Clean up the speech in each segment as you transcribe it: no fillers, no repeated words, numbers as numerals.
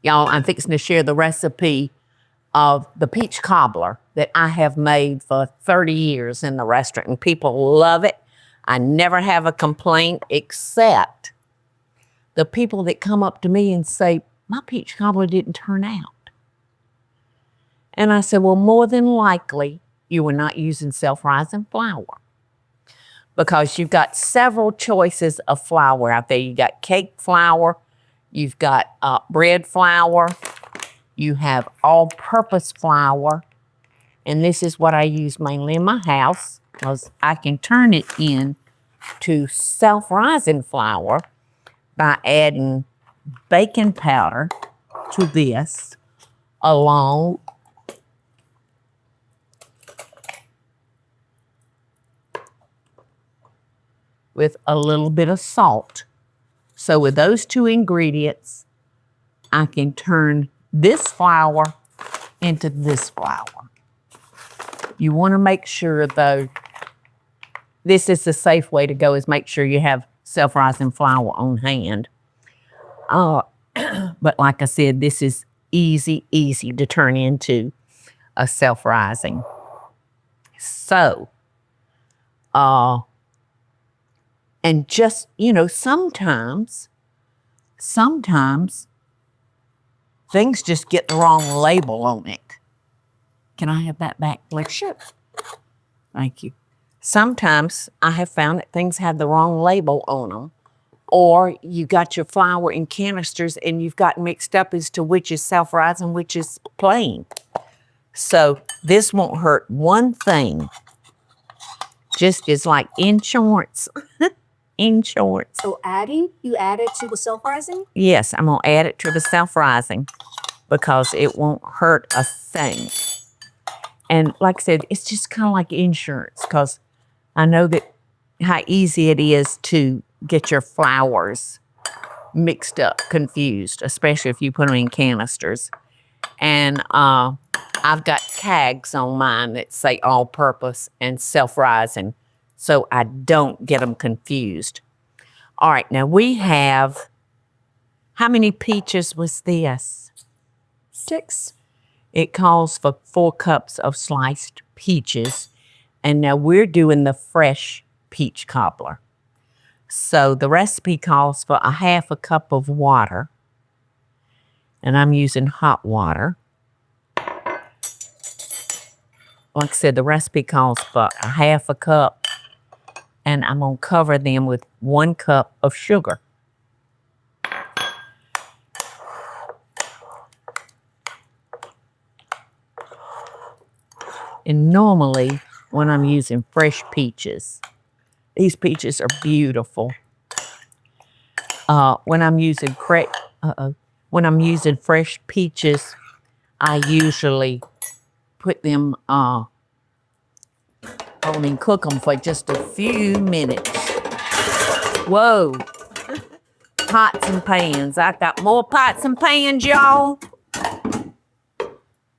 Y'all, I'm fixing to share the recipe of the peach cobbler that I have made for 30 years in the restaurant, and people love it. I never have a complaint except the people that come up to me and say, my peach cobbler didn't turn out. And I said, well, more than likely, you were not using self-rising flour, because you've got several choices of flour out there. You got cake flour, you've got bread flour, you have all-purpose flour, and this is what I use mainly in my house, because I can turn it into self-rising flour by adding baking powder to this, along with a little bit of salt. So with those two ingredients, I can turn this flour into this flour. You want to make sure, though, this is the safe way to go, is make sure you have self-rising flour on hand. But like I said, this is easy to turn into a self-rising. So, and just, you know, sometimes things just get the wrong label on it. Can I have that back, please? Sure. Thank you. Sometimes I have found that things have the wrong label on them, or you got your flour in canisters and you've got mixed up as to which is self-rising, which is plain. So this won't hurt one thing. Just as like insurance. Insurance. So you add it to the self-rising? Yes, I'm going to add it to the self-rising because it won't hurt a thing. And like I said, it's just kind of like insurance, because I know that how easy it is to get your flours mixed up, confused, especially if you put them in canisters. And I've got tags on mine that say all-purpose and self-rising, so I don't get them confused. All right, now we have, how many peaches was this? 6. It calls for 4 cups of sliced peaches. And now we're doing the fresh peach cobbler. So the recipe calls for 1/2 cup of water. And I'm using hot water. Like I said, the recipe calls for 1/2 cup. And I'm going to cover them with 1 cup of sugar. And normally, when I'm using fresh peaches, these peaches are beautiful. When I'm using fresh peaches, I usually put them cook them for just a few minutes. Whoa. Pots and pans. I got more pots and pans, y'all,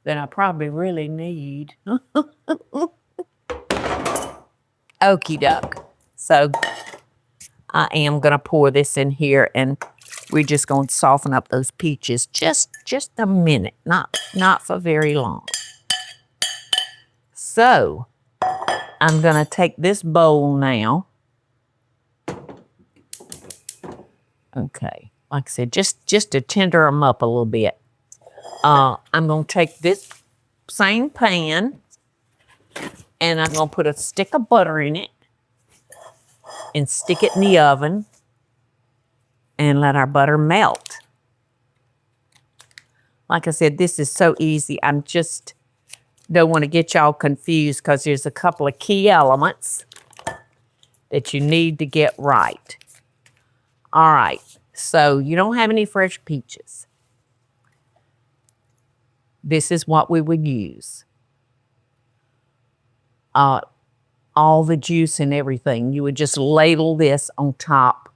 than I probably really need. Okie doke. So I am going to pour this in here, and we're just going to soften up those peaches just a minute, not for very long. So I'm going to take this bowl now. Okay, like I said, just to tender them up a little bit. I'm going to take this same pan, and I'm going to put a stick of butter in it and stick it in the oven and let our butter melt. Like I said, this is so easy. I'm just don't want to get y'all confused, because there's a couple of key elements that you need to get right. All right, so you don't have any fresh peaches. This is what we would use. All the juice and everything. You would just ladle this on top.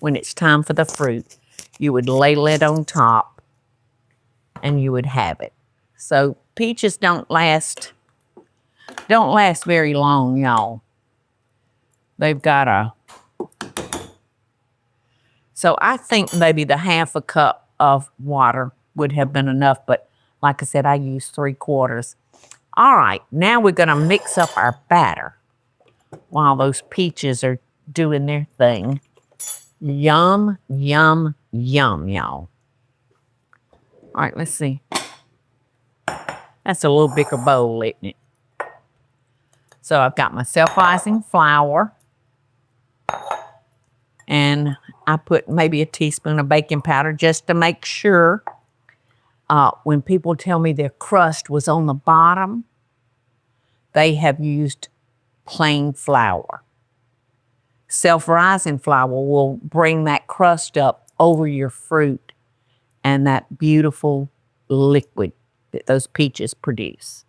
When it's time for the fruit, you would ladle it on top, and you would have it. So peaches don't last very long, y'all. They've got so I think maybe the 1/2 cup of water would have been enough, but like I said, I used 3/4. All right, now we're going to mix up our batter while those peaches are doing their thing. Yum, yum, yum, y'all. All right, let's see. That's a little bigger bowl, isn't it? So I've got my self-rising flour. And I put maybe a teaspoon of baking powder just to make sure. When people tell me their crust was on the bottom, they have used plain flour. Self-rising flour will bring that crust up over your fruit and that beautiful liquid that those peaches produce.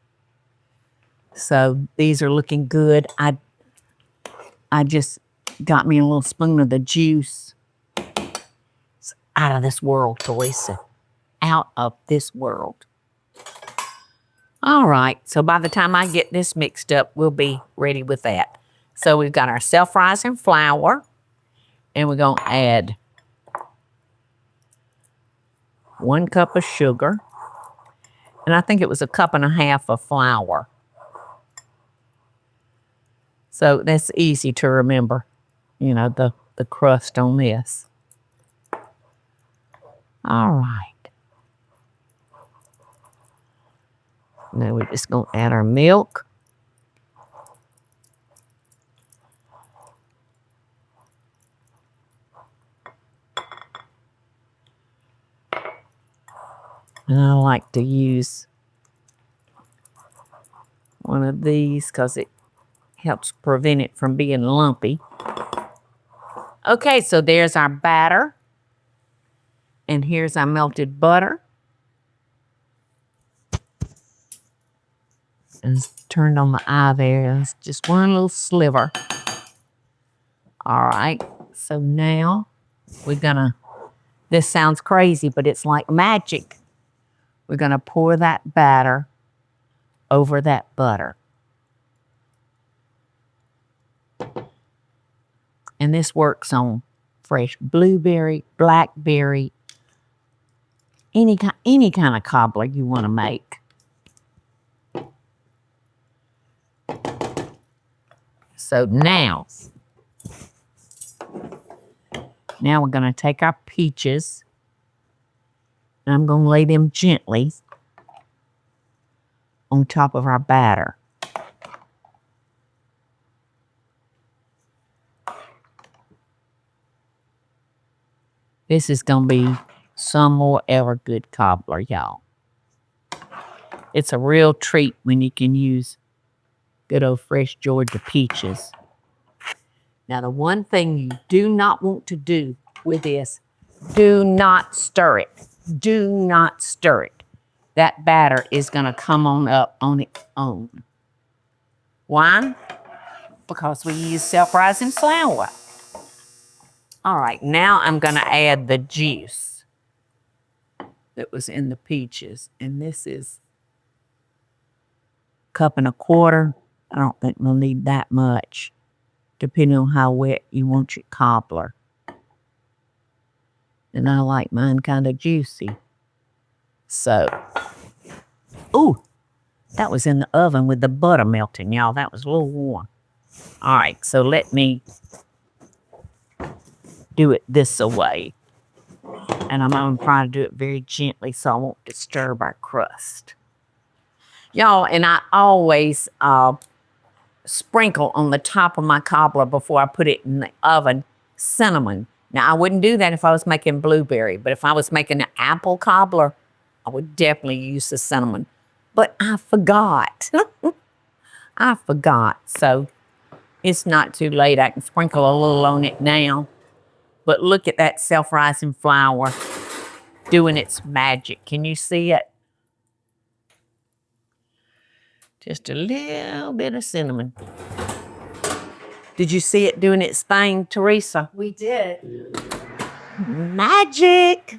So these are looking good. I just got me a little spoon of the juice. It's out of this world, Teresa. Out of this world. All right, so by the time I get this mixed up, we'll be ready with that. So we've got our self-rising flour, and we're going to add 1 cup of sugar, and I think it was 1.5 cups of flour. So that's easy to remember, you know, the crust on this. All right. Now we're just going to add our milk. And I like to use one of these because it helps prevent it from being lumpy. Okay, so there's our batter. And here's our melted butter. And it's turned on the eye there. It's just one little sliver. All right, so now we're gonna, this sounds crazy, but it's like magic. We're gonna pour that batter over that butter. And this works on fresh blueberry, blackberry, any kind of cobbler you want to make. So now we're going to take our peaches, and I'm going to lay them gently on top of our batter. This is going to be some more ever good cobbler, y'all. It's a real treat when you can use good old fresh Georgia peaches. Now, the one thing you do not want to do with this, do not stir it. Do not stir it. That batter is going to come on up on its own. Why? Because we use self-rising flour. All right, now I'm going to add the juice that was in the peaches. And this is 1.25 cups. I don't think we'll need that much, depending on how wet you want your cobbler. And I like mine kind of juicy. So, ooh, that was in the oven with the butter melting, y'all. That was a little warm. All right, so let me do it this way. And I'm going to try to do it very gently so I won't disturb our crust. Y'all, and I always sprinkle on the top of my cobbler before I put it in the oven cinnamon. Now, I wouldn't do that if I was making blueberry, but if I was making an apple cobbler, I would definitely use the cinnamon. But I forgot. I forgot. So it's not too late. I can sprinkle a little on it now. But look at that self-rising flour doing its magic. Can you see it? Just a little bit of cinnamon. Did you see it doing its thing, Teresa? We did. Magic.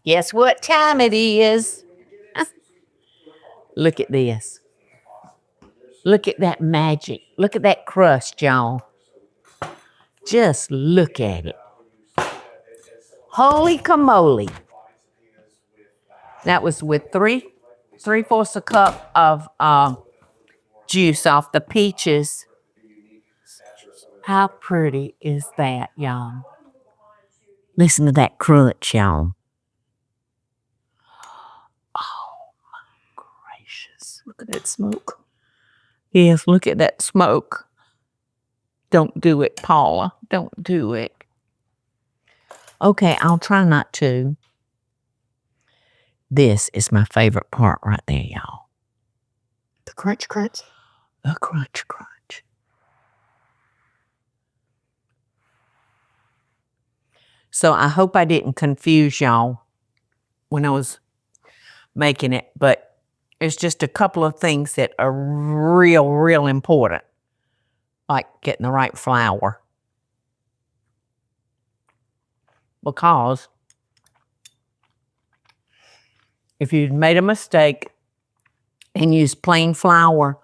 Guess what time it is? Look at this. Look at that magic. Look at that crust, y'all. Just look at it. Holy camole. That was with three-fourths a cup of juice off the peaches. How pretty is that, y'all? Listen to that crunch, y'all. Oh, my gracious. Look at that smoke. Yes, look at that smoke. Don't do it, Paula. Don't do it. Okay, I'll try not to. This is my favorite part right there, y'all. The crunch crunch. The crunch crunch. So I hope I didn't confuse y'all when I was making it, but it's just a couple of things that are real important, like getting the right flour. Because if you'd made a mistake and used plain flour,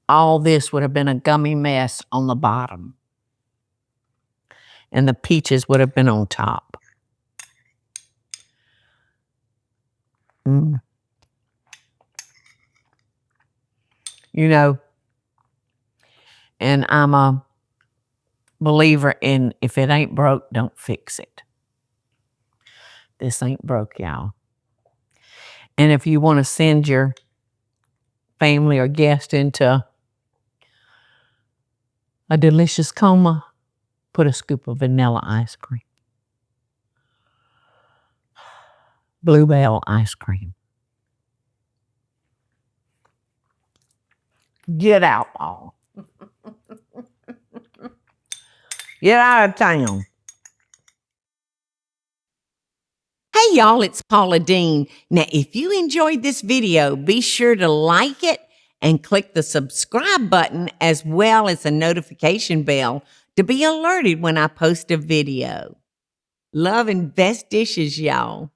all this would have been a gummy mess on the bottom. And the peaches would have been on top. You know, and I'm a believer in if it ain't broke, don't fix it. This ain't broke, y'all. And if you want to send your family or guest into a delicious coma, put a scoop of vanilla ice cream. Bluebell ice cream. Get out, Paul. Get out of town. Hey, y'all, it's Paula Deen. Now, if you enjoyed this video, be sure to like it and click the subscribe button as well as the notification bell to be alerted when I post a video. Love and best dishes, y'all.